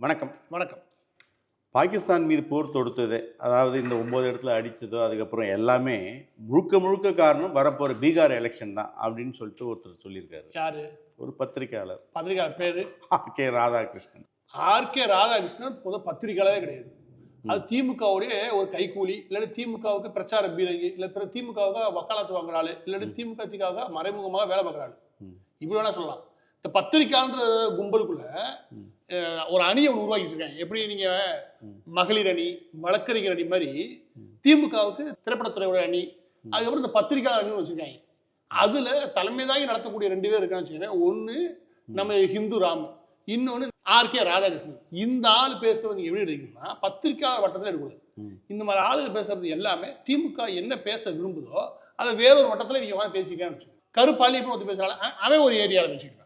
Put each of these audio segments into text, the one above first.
வணக்கம். வணக்கம். பாகிஸ்தான் மீது போர் தொடுத்தது, அதாவது இந்த 9 இடத்துல அடித்ததோ, அதுக்கப்புறம் எல்லாமே முழுக்க முழுக்க காரணம் வரப்போகிற பீகார் எலெக்ஷன் தான் அப்படின்னு சொல்லிட்டு ஒருத்தர் சொல்லியிருக்காரு. யாரு? ஒரு பத்திரிகையாளர். பத்திரிகையாளர் பேரு கே ராதாகிருஷ்ணன். ஆர்கே ராதாகிருஷ்ணன் பொது பத்திரிகையாளரே கிடையாது. அது திமுகவுடைய ஒரு கைக்கூலி, இல்லாட்டி திமுகவுக்கு பிரச்சார பீரங்கி, இல்லை பிற திமுகவுக்கு வக்காலத்து வாங்குறாள், இல்லாட்டி திமுக மறைமுகமாக வேலை பார்க்குறாள். இப்படி வேணா சொல்லலாம். இந்த பத்திரிகைன்ற கும்பலுக்குள்ள ஒரு அணியை உருவாக்கி வச்சிருக்காங்க. எப்படி நீங்க மகளிர் அணி, வழக்கறிஞர் அணி மாதிரி திமுகவுக்கு திரைப்படத்துறையோட அணி, அதுக்கப்புறம் இந்த பத்திரிகையாளர் அணின்னு வச்சிருக்காங்க. அதுல தலைமை தாங்கி நடத்தக்கூடிய 2 பேர் இருக்கான்னு வச்சுக்கோங்க. ஒன்று நம்ம ஹிந்து ராம், இன்னொன்று ஆர்கே ராதாகிருஷ்ணன். இந்த ஆள் பேசுறது நீங்க எப்படி இருக்கீங்கன்னா பத்திரிகையாளர் வட்டத்தில் எடுக்கக்கூடாது. இந்த மாதிரி ஆளுகள் பேசுறது எல்லாமே திமுக என்ன பேச விரும்புதோ அதை வேறொரு வட்டத்தில் இவங்க பேசிக்கான்னு வச்சுக்கோங்க. கருப்பாளி ஒருத்தர் பேசுறாங்க, அவன் ஒரு ஏரியாவில் பேசிக்கிறான்.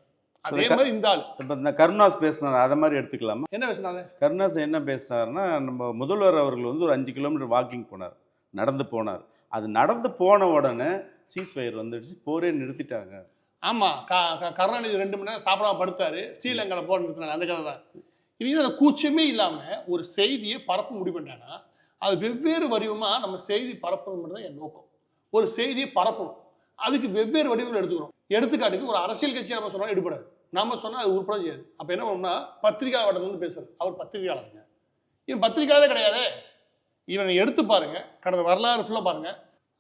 அதே மாதிரி இந்த ஆள் இப்போ இந்த கருணாஸ் பேசினார், அதை மாதிரி எடுத்துக்கலாமா? என்ன பேசினாங்க? கருணாஸ் என்ன பேசினார்னா, நம்ம முதல்வர் அவர்கள் வந்து ஒரு 5 கிலோமீட்டர் வாக்கிங் போனார், நடந்து போனார். அது நடந்து போன உடனே சீஸ்ஃபயர் வந்துடுச்சு, போரே நிறுத்திட்டாங்க. ஆமாம், கருணாநிதி 2 மணி நேரம் சாப்பிடாம படுத்தாரு, ஸ்ரீலங்காவில் போர் நிறுத்தினாங்க. அந்த கதை தான். இவங்க அந்த கூச்சமே இல்லாமல் ஒரு செய்தியை பரப்ப முடிவு பண்ணிட்டாங்கன்னா அது வெவ்வேறு வடிவமாக நம்ம செய்தி பரப்பணும் மட்டும் தான் என் நோக்கம். ஒரு செய்தியை பரப்பணும், அதுக்கு வெவ்வேறு வடிவங்கள் எடுத்துக்கிறோம். எடுத்துக்காட்டுக்கு ஒரு அரசியல் கட்சியை நம்ம சொன்னால் எடுப்படாது, நம்ம சொன்னால் அது உருப்பட செய்யாது. அப்போ என்ன பண்ணணும்னா பத்திரிகை வட்டத்துலேருந்து பேசுறது. அவர் பத்திரிகையாளருங்க, இவன் பத்திரிகையாளரே கிடையாது. இவனை எடுத்து பாருங்க, கடந்த வரலாறு ஃபுல்லாக பாருங்க.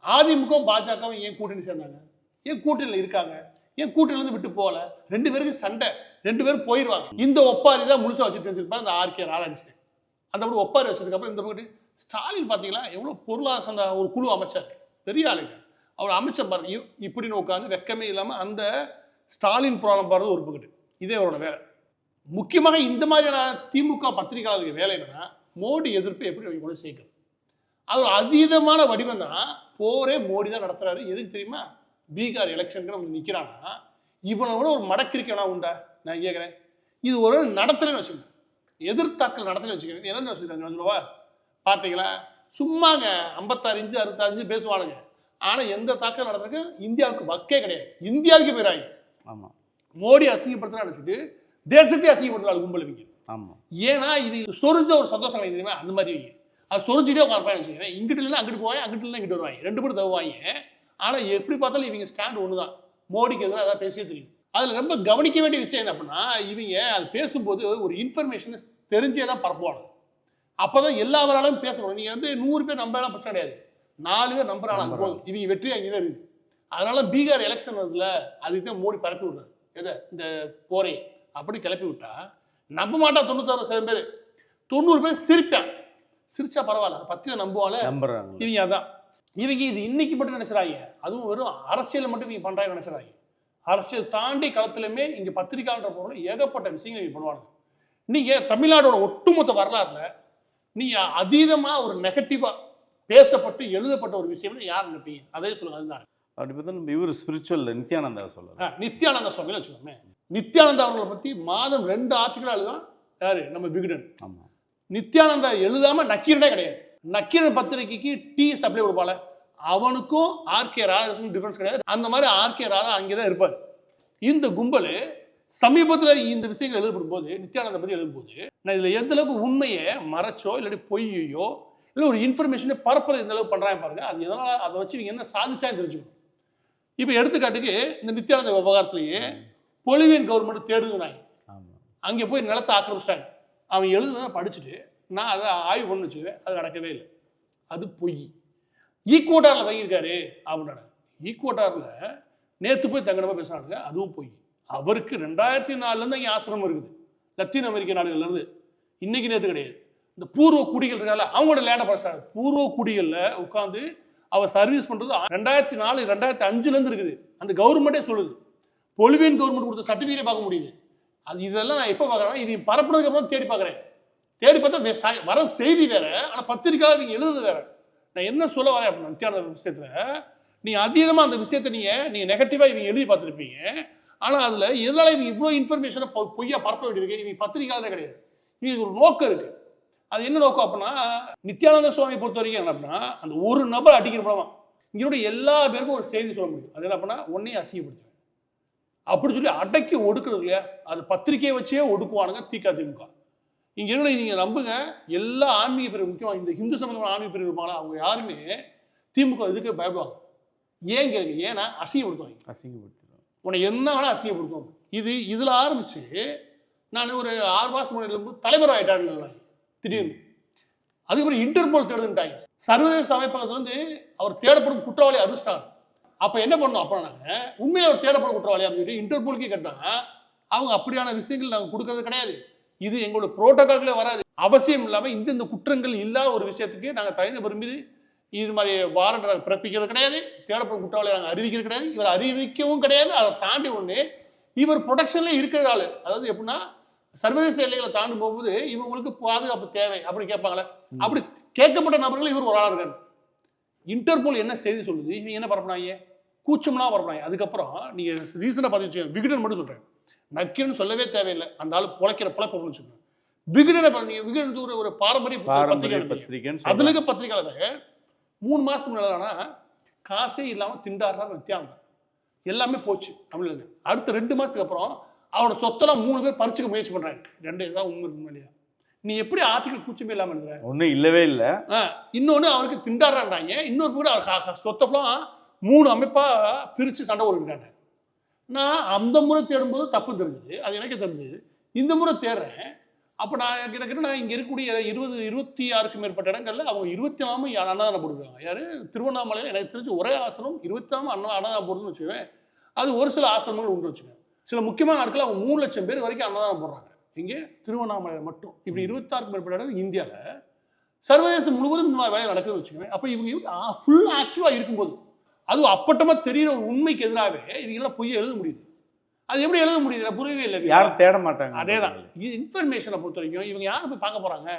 அதிமுக பாஜகவும் ஏன் கூட்டணி சேர்ந்தாங்க? ஏன் கூட்டணியில் இருக்காங்க? ஏன் கூட்டணியிலேருந்து விட்டு போகல? 2 பேருக்கு சண்டை, 2 பேரும் போயிடுவாங்க. இந்த ஒப்பாரி தான் முழுசாக வச்சு தெரிஞ்சிருப்பாரு இந்த ஆர்கே ராதாகிருஷ்ணன். அந்த பக்கம் ஒப்பாரி வச்சதுக்கப்புறம் இந்த பக்கம் ஸ்டாலின் பார்த்தீங்களா எவ்வளோ பொருளாதார ஒரு குழு அமைச்சர், பெரிய ஆளுங்க. அவர் அமைச்சர் பாருங்க, இப்படின்னு உட்காந்து வெக்கமே இல்லாமல் அந்த ஸ்டாலின் புராணம் பாடுறது ஒரு பக்கத்து. இதே அவரோட வேலை. முக்கியமாக இந்த மாதிரியான திமுக பத்திரிகையாளருக்கு வேலை என்னன்னா மோடி எதிர்ப்பு எப்படி கொண்டு சேர்க்கிறது. அது ஒரு அதீதமான வடிவம் தான். போரே மோடி தான் நடத்துறாரு. எதுக்கு தெரியுமா? பீகார் எலெக்ஷனுக்கு நம்ம நிற்கிறான்னா இவனோட ஒரு மடக்கிருக்கா உண்டா? நான் கேட்குறேன். இது ஒரு நடத்துறேன்னு வச்சுக்கோங்க, எதிர்த்தாக்கல் நடத்துறேன்னு வச்சுக்கோங்க. என்ன வச்சுருக்காங்க பார்த்தீங்களா? சும்மாங்க 56 இன்ச்சு 66 இன்ச்சு பேசுவானுங்க. ஆனால் எந்த தாக்கல் நடத்துறதுக்கு இந்தியாவுக்கு வக்கே கிடையாது. இந்தியாவுக்கு பேராயி. ஆமாம், மோடி அசிங்கப்படுத்துறா நினச்சிட்டு தேசத்தையே அசிங்கப்படுத்துறாள் கும்பல் இவங்க. ஆமாம். ஏன்னா இது சொரிஞ்ச ஒரு சந்தோஷம் தெரியுமா? அந்த மாதிரி இவங்க அது சொரிஞ்சுட்டே உட்காந்துப்பான்னு வச்சுக்கோங்க. இங்கிட்டு இல்லைன்னா அங்கிட்டு போவாங்க, அங்கிட்டு இல்லைன்னா இங்கிட்டு வருவாங்க, 2 பேரும் தருவாங்க. ஆனால் எப்படி பார்த்தாலும் இவங்க ஸ்டாண்ட் ஒன்று தான். மோடிக்கு எதிராக அதான் பேசியே தெரியும். அதில் ரொம்ப கவனிக்க வேண்டிய விஷயம் என்ன அப்படின்னா, இவங்க அது பேசும்போது ஒரு இன்ஃபர்மேஷனை தெரிஞ்சே தான் பரப்புவாங்க. அப்போ தான் எல்லாவராலும் பேசணும். நீங்கள் வந்து 100 பேர் நம்பலாம் பிரச்சனை கிடையாது, 4 பேர் நம்புறாங்க போதும். இவங்க வெற்றி அங்கே தான் இருக்குது. அதனால பீகார் எலெக்ஷன் வருதுல, அதுக்கு தான் மோடி பரப்பி விடுறாரு. எதை? இந்த போரை அப்படி கிளப்பி விட்டா நம்ப மாட்டா 96% பேர், 90 பேர் சிரிப்பான். சிரிச்சா பரவாயில்ல, 10 நம்புவாங்க, நம்புறாங்க. இவங்க அதான் இவங்க இது இன்னைக்கு மட்டும் நினைச்சிடாங்க, அதுவும் வெறும் அரசியல் மட்டும் இவங்க பண்றாங்க நினைச்சிடாங்க. அரசியல் தாண்டி களத்திலுமே இங்க பத்திரிகைன்ற பொருள் ஏகப்பட்ட விஷயங்கள் இவங்க பண்ணுவாங்க. நீங்க தமிழ்நாடோட ஒட்டுமொத்த வரலாறுல நீங்க அதீதமா ஒரு நெகட்டிவா பேசப்பட்டு எழுதப்பட்ட ஒரு விஷயம்னு யார் நினைப்பீங்க? அதே சொல்லுங்க. அதுதான் அப்படி பார்த்தா நம்ம இவர் ஸ்பிரிச்சுவல் நித்யானந்தா சொல்லலாம். நித்யானந்தா சுவாமி வச்சுக்கோமே. நித்யானந்தா அவர்களை பற்றி மாதம் 2 ஆர்டிகல் எழுதான் யாரு? நம்ம விகடன். ஆமாம். நித்யானந்தா எழுதாம நக்கீரனே கிடையாது. நக்கீரன் பத்திரிகைக்கு டீ சப்ளை கொடுப்பால, அவனுக்கும் ஆர்கே ராதாகிருஷ்ணன் டிஃபரன்ஸ் கிடையாது. அந்த மாதிரி ஆர்கே ராதா அங்கே தான் இருப்பார். இந்த கும்பல் சமீபத்தில் இந்த விஷயங்கள் எழுதப்படும் போது, நித்யானந்தா பற்றி எழுதும்போது, நான் இதில் எந்த அளவுக்கு உண்மையை மறைச்சோ இல்லாட்டி பொய்யோ இல்லை ஒரு இன்ஃபர்மேஷனை பரப்புறது எந்த அளவுக்கு பண்ணுறாங்க பாருங்க. அது எதனால் அதை வச்சு இவங்க என்ன சாதிச்சா தெரிஞ்சுக்கணும். இப்போ எடுத்துக்காட்டுக்கு இந்த நித்யானந்த விவகாரத்திலேயே பொலிவியன் கவர்மெண்ட் தேடுதுனாங்க. அங்கே போய் நிலத்தை ஆக்கிரமிச்சிட்டாங்க. அவன் எழுதுனதை படிச்சுட்டு நான் அதை ஆய்வு பண்ணு வச்சுக்கிறேன், அது நடக்கவே இல்லை, அது பொய். ஈக்குவட்டாரில் தங்கியிருக்காரு அப்படின்னாங்க. ஈக்குவட்டாரில் நேற்று போய் தங்கடமாக பேசுகிறாங்க, அதுவும் பொய். அவருக்கு 2004 இங்கே ஆசிரமம் இருக்குது, லத்தீன் அமெரிக்க நாடுகள்லேருந்து. இன்னைக்கு நேற்று கிடையாது. இந்த பூர்வ குடிகள் இருக்கால, அவங்களோட லேண்டை படிச்சாங்க. பூர்வ குடிகளில் உட்காந்து அவர் சர்வீஸ் பண்ணுறது 2004 2005 இருக்குது. அந்த கவர்மெண்ட்டே சொல்லுது. பொலிவியன் கவர்மெண்ட் கொடுத்த சர்டிஃபிகேட்டே பார்க்க முடியுது. அது இதெல்லாம் நான் எப்போ பார்க்குறேன், இது பரப்புனதுக்கு அப்புறம் தேடி பார்க்குறேன். தேடி பார்த்தா வர செய்தி வேற, ஆனால் பத்திரிக்கையாளர் நீங்கள் எழுதுறது வேற. நான் என்ன சொல்ல வரேன் அப்படின்னா, நித்யானந்த விஷயத்தில் நீங்கள் அதீதமாக அந்த விஷயத்தை நீங்கள் நெகட்டிவாக இவங்க எழுதி பார்த்துருப்பீங்க. ஆனால் அதில் எதனால இவங்க இவ்வளோ இன்ஃபர்மேஷனை பொய்யா பரப்ப வேண்டியிருக்கு? இவங்க பத்திரிக்கையாளரே கிடையாது. இவங்களுக்கு ஒரு நோக்கம் இருக்குது. அது என்ன நோக்கம் அப்படின்னா, நித்யானந்த சுவாமியை பொறுத்த வரைக்கும் என்ன அப்படின்னா, அந்த ஒரு நபர் அடிக்கிற மூலமாக இங்கே எல்லா பேருக்கும் ஒரு செய்தி சொல்ல முடியும். அது என்ன அப்படின்னா, ஒன்றையும் அசிங்கப்படுத்துறேன் அப்படி சொல்லி அடக்கி ஒடுக்குறது இல்லையா, அது பத்திரிகையை வச்சே ஒடுக்குவானுங்க திமுக. இங்க இருக்கிற நீங்க நம்புங்க, எல்லா ஆன்மீக பிரிவு முக்கியமா இந்த இந்து சம்பந்தமான ஆன்மீக பிரிவு இருப்பாங்களா அவங்க யாருமே திமுக இதுக்கு பயப்படுவாங்க. ஏன் கேளுங்க, ஏன்னா அசிங்கப்படுத்துவாங்க. உன்னை என்ன வேணா அசிங்கப்படுத்துவாங்க. இதுல ஆரம்பிச்சு நான் ஒரு 6 மாசம் முன்னாடி தலைவர் ஆயிட்டாங்க திடீர்னு. அதுக்கப்புறம் இன்டர்போல் தேடுதுட்டாங்க. சர்வதேச அமைப்பகத்துல அவர் தேடப்படும் குற்றவாளி அறிவிச்சிட்டாங்க. அப்ப என்ன பண்ணோம், அப்ப நாங்க உண்மையில அவர் தேடப்படும் குற்றவாளி அப்படின்னு இன்டர்போலுக்கே கேட்டாங்க. அவங்க அப்படியான விஷயங்கள் நாங்க கொடுக்கறது கிடையாது. இது எங்களோட புரோட்டோகால்களே வராது. அவசியம் இல்லாம இந்த குற்றங்கள் இல்லாத ஒரு விஷயத்துக்கு நாங்க தனிநபர் மீது இது மாதிரி வாரண்ட் பிறப்பிக்கிறது கிடையாது. தேடப்படும் குற்றவாளியை நாங்கள் அறிவிக்கிறது கிடையாது. இவர் அறிவிக்கவும் கிடையாது. அதை தாண்டி ஒன்று இவர் ப்ரொடக்ஷன்ல இருக்கிற ஆளு. அதாவது எப்படின்னா சர்வதேச எல்லைகளை தாண்டும் போகும்போது இவங்களுக்கு பாதுகாப்பு தேவை அப்படின்னு கேட்பாங்களே, அப்படி கேட்கப்பட்ட நபர்கள் இவர் ஒரு ஆளா இருக்காரு. இன்டர்போல் என்ன செய்தி சொல்லுது, இவங்க என்ன பரப்புனாங்க, கூச்சம்லாம் பரப்புனாங்க. அதுக்கப்புறம் நீங்க ரீசெண்டாக பார்த்து விகடன் மட்டும் சொல்றேன், நக்கீரன் சொல்லவே தேவையில்லை. அந்த ஆள் பொழைக்கிற பொழைப்பு வச்சுக்கோங்க. விகடனை நீங்க விகடன் ஒரு பாரம்பரிய பத்திரிகை, அதுல இருக்க பத்திரிகையாளர் 3 மாசத்துக்கு முன்னாடி காசே இல்லாம திண்டாடுறாரு நித்யானந்தா. எல்லாமே போச்சு தமிழ்ல. அடுத்த 2 மாசத்துக்கு அப்புறம் அவரோட சொத்தெல்லாம் 3 பேர் பறிச்சுக்க முயற்சி பண்றாங்க. 2 தான் உண்மை இல்லையா? நீ எப்படி ஆர்டிகல் கூச்சமே இல்லாம இருக்கிற? ஒன்றும் இல்லவே இல்லை. இன்னொன்னு அவருக்கு திண்டாடுறாங்க. இன்னொரு கூட அவர் சொத்தெல்லாம் 3 அமைப்பா பிரிச்சு சண்டை போட்டுருக்காங்க. நான் அந்த முறை தேடும்போது தப்பு தெரிஞ்சது, அது எனக்கு தெரிஞ்சது. இந்த முறை தேடுறேன். அப்போ நான் இங்கே இருக்கக்கூடிய 26க்கும் மேற்பட்ட இடங்கள்ல அவங்க 24 அன்னதானம் போடுறாங்க. யாரு திருவண்ணாமலையில் எனக்கு தெரிஞ்சு ஒரே ஆசனம் 24 அன்னதானம் போடுறதுன்னு வச்சுக்கவேன். அது ஒரு சில ஆசிரமங்கள் உண்டு வச்சுக்கேன். சில முக்கியமான நாட்கள் அவங்க 3 லட்சம் பேர் வரைக்கும் அன்னதானம் போடுறாங்க. இங்கே திருவண்ணாமலையில் மட்டும் இப்படி 26க்கும் மேற்பட்ட இடம் இந்தியாவில். சர்வதேசம் முழுவதும் இந்த மாதிரி வேலை நடக்குதுன்னு வச்சுக்கவேன். அப்போ இவங்க ஃபுல் ஆக்டிவாக இருக்கும்போது அதுவும் அப்பட்டமா தெரிகிற ஒரு உண்மைக்கு எதிராகவே இவங்களாம் பொய்யை எழுத முடியுது. அது எப்படி எழுத முடியுது, புரியவே இல்லை. யாரும் தேட மாட்டாங்க. அதேதான் இன்ஃபர்மேஷனை பொறுத்த வரைக்கும் இவங்க யாரும் போய் பார்க்க போறாங்க,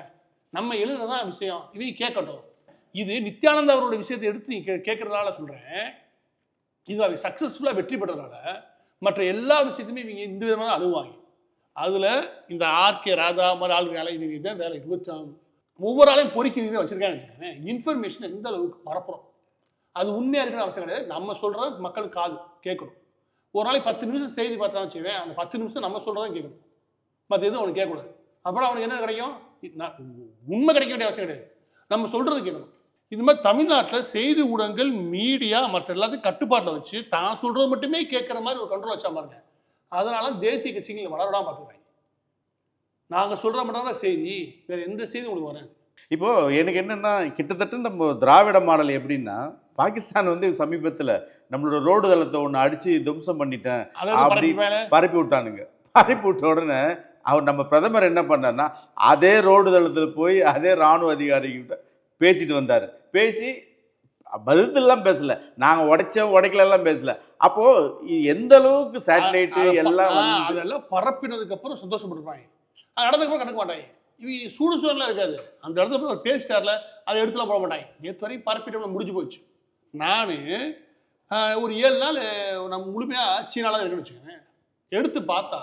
நம்ம எழுதுறதான் விஷயம், இவங்க கேட்கட்டும். இது நித்யானந்தா அவரோட விஷயத்தை எடுத்து நீங்க கேட்கறதால சொல்றேன். இது அவங்க சக்சஸ்ஃபுல்லா வெற்றி பெற்றதால மற்ற எல்லா விஷயத்தையுமே இவங்க இந்த விதமாக அழுவாங்க. அதுல இந்த ஆர்கே ராதா மாதிரி ஆளுங்க இவங்க இதான் வேலை 24 ஒவ்வொரு ஆளையும் பொறிக்கிறீங்க வச்சிருக்காங்க. இன்ஃபர்மேஷன் எந்த அளவுக்கு பரப்புறோம், அது உண்மையா இருக்குன்னு அவசியம் கிடையாது. நம்ம சொல்றது மக்களுக்கு காது கேட்கணும். ஒரு நாளைக்கு 10 நிமிஷம் செய்தி பார்த்தான்னு வச்சுவேன், அந்த 10 நிமிஷம் நம்ம சொல்றதான் கேட்கணும், மற்ற எதுவும் அவனுக்கு கேட்கக்கூடாது. அப்புறம் அவனுக்கு என்ன கிடைக்கும், உண்மை கிடைக்க வேண்டிய அவசியம் கிடையாது, நம்ம சொல்றது கேட்கணும். இது மாதிரி தமிழ்நாட்டில் செய்தி ஊடகங்கள் மீடியா மற்ற எல்லாத்தையும் கட்டுப்பாட்டில் வச்சு தான் சொல்றது மட்டுமே கேட்குற மாதிரி ஒரு கண்ட்ரோல் வச்சா பாருங்க. அதனால தேசிய கட்சிகள் வளரடாம பார்த்துக்கிறாங்க. நாங்கள் சொல்ற மட்டும் செய்தி, வேற எந்த செய்தி உங்களுக்கு வராது. இப்போ எனக்கு என்னன்னா, கிட்டத்தட்ட நம்ம திராவிட மாடல் எப்படின்னா, பாகிஸ்தான் வந்து சமீபத்தில் நம்மளோட ரோடு தளத்தை ஒன்று அடிச்சு துவம்சம் பண்ணிட்டேன் அப்படி பரப்பி விட்டானுங்க. பரப்பி விட்ட உடனே அவர் நம்ம பிரதமர் என்ன பண்ணார்னா, அதே ரோடு தளத்தில் போய் அதே இராணுவ அதிகாரிகிட்ட பேசிட்டு வந்தார். பேசி பதிலெல்லாம் பேசல, நாங்கள் உடைக்கலாம் பேசல. அப்போ எந்த அளவுக்கு சேட்டலைட்டு எல்லாம் அதெல்லாம் பரப்பினதுக்கு அப்புறம் சந்தோஷப்பட்டுருப்பாங்க. அது நடந்ததுக்கப்புறம் கணக்க மாட்டாங்க. இவங்க சூடு சூழலாம் இருக்காது. அந்த இடத்துல போய் ஒரு பேசிட்டார்ல, அதை எடுத்துலாம் போட மாட்டாங்க. நேற்று வரைக்கும் பரப்பிட்டு முடிஞ்சு போச்சு. நான் ஒரு 7 நாள் நம்ம முழுமையாக சீனாலாம் இருக்குன்னு வச்சுக்கோங்க. எடுத்து பார்த்தா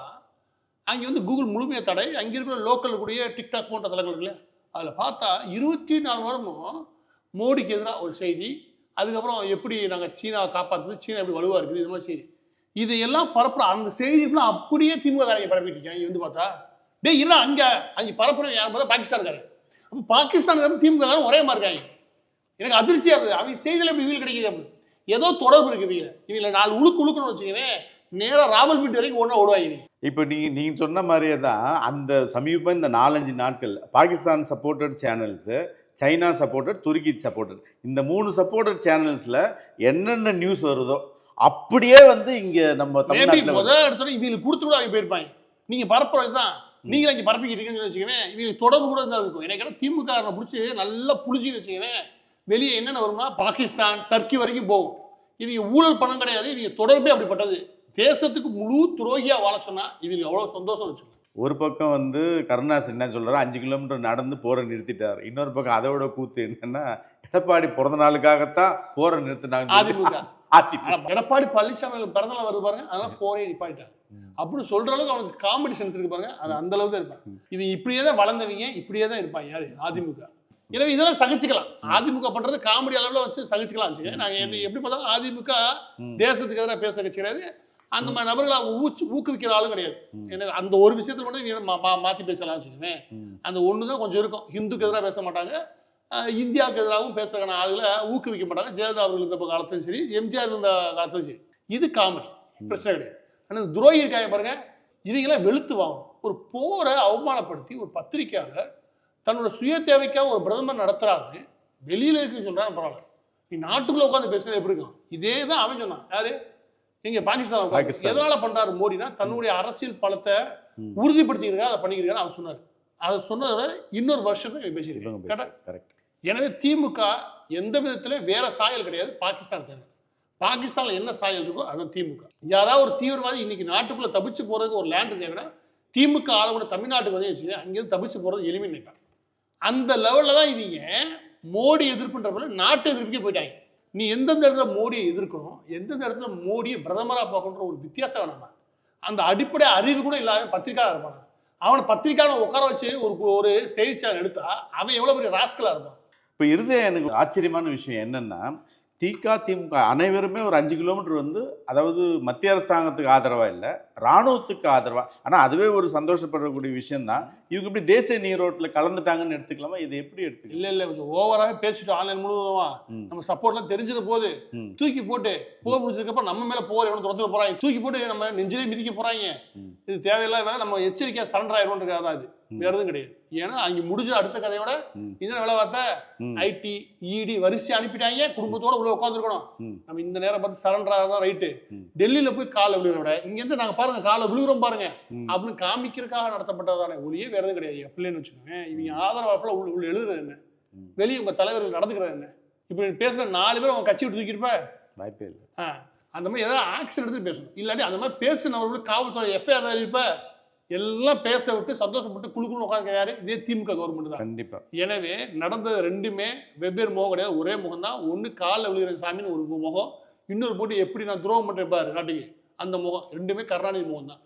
அங்கே வந்து கூகுள் முழுமையாக தடை. அங்கே இருக்கிற லோக்கல் கூடிய டிக்டாக் போன்ற தளங்கள் இருக்குல்ல, அதில் பார்த்தா 24 வாரமும் மோடிக்கு எதிராக ஒரு செய்தி, அதுக்கப்புறம் எப்படி நாங்கள் சீனாவை காப்பாற்றுறது, சீனா எப்படி வலுவாக இருக்குது, இது மாதிரி செய்தி. இதையெல்லாம் பரப்புற அந்த செய்தி ஃபுல்லாக அப்படியே திமுக காரங்க பரப்பிட்டு இருக்காங்க. இங்கே வந்து பார்த்தா இல்லை அங்கே பரப்புற யார் பார்த்தா பாகிஸ்தான்காரன். அப்போ பாகிஸ்தான்காரன் திமுக காரன் ஒரே மாதிரி இருக்காங்க. எனக்கு அதிர்ச்சியாக இருக்குது. அவங்க செய்தியில் எப்படி வீடு கிடைக்கிது, அப்படி ஏதோ தொடர்பு இருக்குது. இவங்களை 4 உழுக்கணும்னு வச்சுக்கவே நேராக ராவல்பிண்டி வரைக்கும் ஒன்றா ஓடுவாங்க. இப்போ நீங்கள் சொன்ன மாதிரியே தான் அந்த சமீபம் இந்த 4-5 நாட்கள் Pakistan supported channels, China supported, துருக்கி சப்போர்ட்டட், இந்த 3 சப்போர்ட்டட் சேனல்ஸில் என்னென்ன நியூஸ் வருதோ அப்படியே வந்து இங்கே நம்ம தமிழ்நாட்டில் முதல் இடத்துல இவங்களுக்கு கொடுத்து கூட அவங்க போயிருப்பாங்க. நீங்கள் பரப்புறது தான் நீங்களும் இங்கே பரப்பிக்கிட்டு இருக்கீங்கன்னு வச்சுக்கவேன். இவங்களுக்கு தொடர்பு கூட இருந்தால் இருக்கும். எனக்கு திமுக பிடிச்சி நல்லா புளிச்சின்னு வச்சுக்கவேன். வெளியே என்னென்ன வரும்னா பாகிஸ்தான், டர்க்கி வரைக்கும் போகும். இவங்க ஊழல் பணம் கிடையாது, இவங்க தொடர்பே அப்படிப்பட்டது. தேசத்துக்கு முழு துரோகியாக வாழ சொன்னால் இவங்க எவ்வளோ சந்தோஷம் வச்சுக்கோங்க. ஒரு பக்கம் வந்து கருணாஸ் என்ன சொல்கிறார், 5 கிலோமீட்டர் நடந்து போரை நிறுத்திட்டார். இன்னொரு பக்கம் அதோட கூத்து என்னன்னா, எடப்பாடி பிறந்த நாளுக்காகத்தான் போரை நிறுத்தினாங்க அதிமுக. எடப்பாடி பழனிசாமி பிறந்த நாள் வருது பாருங்க, அதெல்லாம் போரே நிப்பாட்டாங்க அப்படின்னு சொல்ற அளவுக்கு அவனுக்கு காமெடி சென்ஸ் இருக்கு பாருங்க. அது அந்த அளவுக்கு தான் இருப்பாங்க. இவங்க இப்படியே தான் வளர்ந்தவங்க, இப்படியே தான் இருப்பாங்க. யாரு அதிமுக. எனவே இதெல்லாம் சகிச்சுக்கலாம். அதிமுக பண்றது காமெடி அளவில் வச்சு சகிச்சுக்கலாம். நாங்கள் எப்படி பார்த்தாலும் அதிமுக தேசத்துக்கு எதிராக பேச கட்சி கிடையாது, அந்த மாதிரி நபர்களை அவங்க ஊக்குவிக்கிற ஆளும் கிடையாது. எனக்கு அந்த ஒரு விஷயத்துல மட்டும் மாற்றி பேசலாம்னு வச்சுக்கோங்க. அந்த ஒன்று தான் கொஞ்சம் இருக்கும். ஹிந்துக்கு எதிராக பேச மாட்டாங்க, இந்தியாவுக்கு எதிராகவும் பேசுறதுக்கான ஆளுகளை ஊக்குவிக்க மாட்டாங்க. ஜெயலலிதா அவர்கள் இருந்த காலத்திலும் சரி, எம்ஜிஆர் இருந்த காலத்திலும் சரி. இது காமெடி, பிரச்சனை கிடையாது. ஆனால் துரோகி இருக்காங்க பாருங்க, இவங்களாம் வெளுத்து வாங்கணும். ஒரு போரை அவமானப்படுத்தி ஒரு பத்திரிக்கையாளர் தன்னோட சுய தேவைக்காக ஒரு பிரதமர் நடத்துறாரு, வெளியில இருக்குன்னு சொல்றாங்க, பரவாயில்ல. நீ நாட்டுக்குள்ள உட்காந்து பேசுறது எப்படி இருக்கும்? இதே தான் அவன் சொன்னான். யாரு? இங்க பாகிஸ்தான். எதனால பண்றாரு மோடினா, தன்னுடைய அரசியல் பலத்தை உறுதிப்படுத்திக்கிறா அதை பண்ணிக்கிறா அவர் சொன்னார். அதை சொன்னதை இன்னொரு வருஷத்துக்கு பேசியிருக்காங்க. எனவே திமுக எந்த விதத்துல வேற சாயல் கிடையாது. பாகிஸ்தான் தேவை. பாகிஸ்தான்ல என்ன சாயல் இருக்கோ அதான் திமுக. யாராவது ஒரு தீவிரவாதி இன்னைக்கு நாட்டுக்குள்ள தப்பிச்சு போறதுக்கு ஒரு லேண்ட் தேவைன்னா திமுக ஆளுநோட தமிழ்நாட்டுக்கு வந்து வச்சு அங்கேருந்து தப்பிச்சு போறது எளிமை நினைப்பாங்க. அந்த லெவல்ல தான் இவங்க மோடி எதிர்ப்புன்ற போல நாட்டு எதிர்ப்புக்கே போயிட்டாங்க. நீ எந்தெந்த இடத்துல மோடியை எதிர்க்கணும், எந்தெந்த இடத்துல மோடியை பிரதமரா பார்க்கணுன்ற ஒரு வித்தியாசம் வேணாமா? அந்த அடிப்படை அறிவு கூட இல்லாத பத்திரிக்கையாளர் இருப்பான். அவனை பத்திரிக்கையாளர் உட்கார வச்சு ஒரு செய்தி சேனல் எடுத்தா அவன் எவ்வளவு பெரிய ராஸ்கலா இருப்பான். இப்போ எனக்கு ஆச்சரியமான விஷயம் என்னன்னா, திமுக அனைவருமே ஒரு 5 கிலோமீட்டர் வந்து, அதாவது மத்திய அரசாங்கத்துக்கு ஆதரவா இல்லை, இராணுவத்துக்கு ஆதரவா. ஆனால் அதுவே ஒரு சந்தோஷப்படக்கூடிய விஷயம் தான். இவங்க இப்படி தேசிய நீரோட்டில் கலந்துட்டாங்கன்னு எடுத்துக்கலாமா? இதை எப்படி எடுத்துக்கலாம்? இல்லை கொஞ்சம் ஓவராகவே பேசிட்டு ஆன்லைன் முழுவதுமா நம்ம சப்போர்ட்லாம் தெரிஞ்சிட போது தூக்கி போட்டு போர் முடிச்சதுக்கப்புறம் நம்ம மேலே போர் எவ்வளோ துரத்துட போகிறாங்க, தூக்கி போட்டு நம்ம நெஞ்சிலே மிதிக்க போகிறாங்க. இது தேவையில்லாத வேலை. நம்ம எச்சரிக்கையாக சரண்டர் ஆயிடும்ன்றதுக்காக தான் இது, வேற எதுவும் கிடையாது. ஏன்னா அங்கே முடிஞ்ச அடுத்த கதையோட இதெல்லாம் வேலை பார்த்தா ஐடி இடி வரிசை அனுப்பிட்டாங்க, குடும்பத்தோட உள்ள உட்காந்துருக்கணும். நம்ம இந்த நேரம் பார்த்து சரண்டர் ஆகிறதா ரைட்டு. டெல்லியில போய் காலை விழுகிற விட இங்கேருந்து நாங்கள் பாருங்க காலை விழுகிறோம் பாருங்க அப்படின்னு காமிக்கிறதுக்காக நடத்தப்பட்டதானே ஒளியே வேற எதுவும் கிடையாது. எப்படின்னு வச்சுக்கோங்க, இவங்க ஆதரவாக உள்ள எழுதுறது என்ன, வெளியே உங்க தலைவர்கள் நடந்துக்கிறது என்ன, இப்படி பேசுற 4 பேர் அவங்க கட்சி விட்டு தூக்கியிருப்ப வாய்ப்பே இல்லை. அந்த மாதிரி ஏதாவது ஆக்ஷன் எடுத்து பேசணும். இல்லாட்டி அந்த மாதிரி பேசுனவர்களுக்கு காவல்துறை எஃப்ஐஆர் அறிவிப்ப எல்லாம் பேச விட்டு சந்தோஷப்பட்டு குழுக்குன்னு உட்காந்து யாரு? இதே திமுக கவர்மெண்ட் தான். கண்டிப்பா. எனவே நடந்தது ரெண்டுமே வெவ்வேறு முகம் கிடையாது, ஒரே முகம் தான். ஒன்று காலில் விழுகிற சாமின்னு ஒரு முகம், இன்னொரு போட்டு எப்படி நான் துரோகம் பண்றேன் பாரு நாட்டுக்கு அந்த முகம். ரெண்டுமே கருணாநிதி முகம் தான்.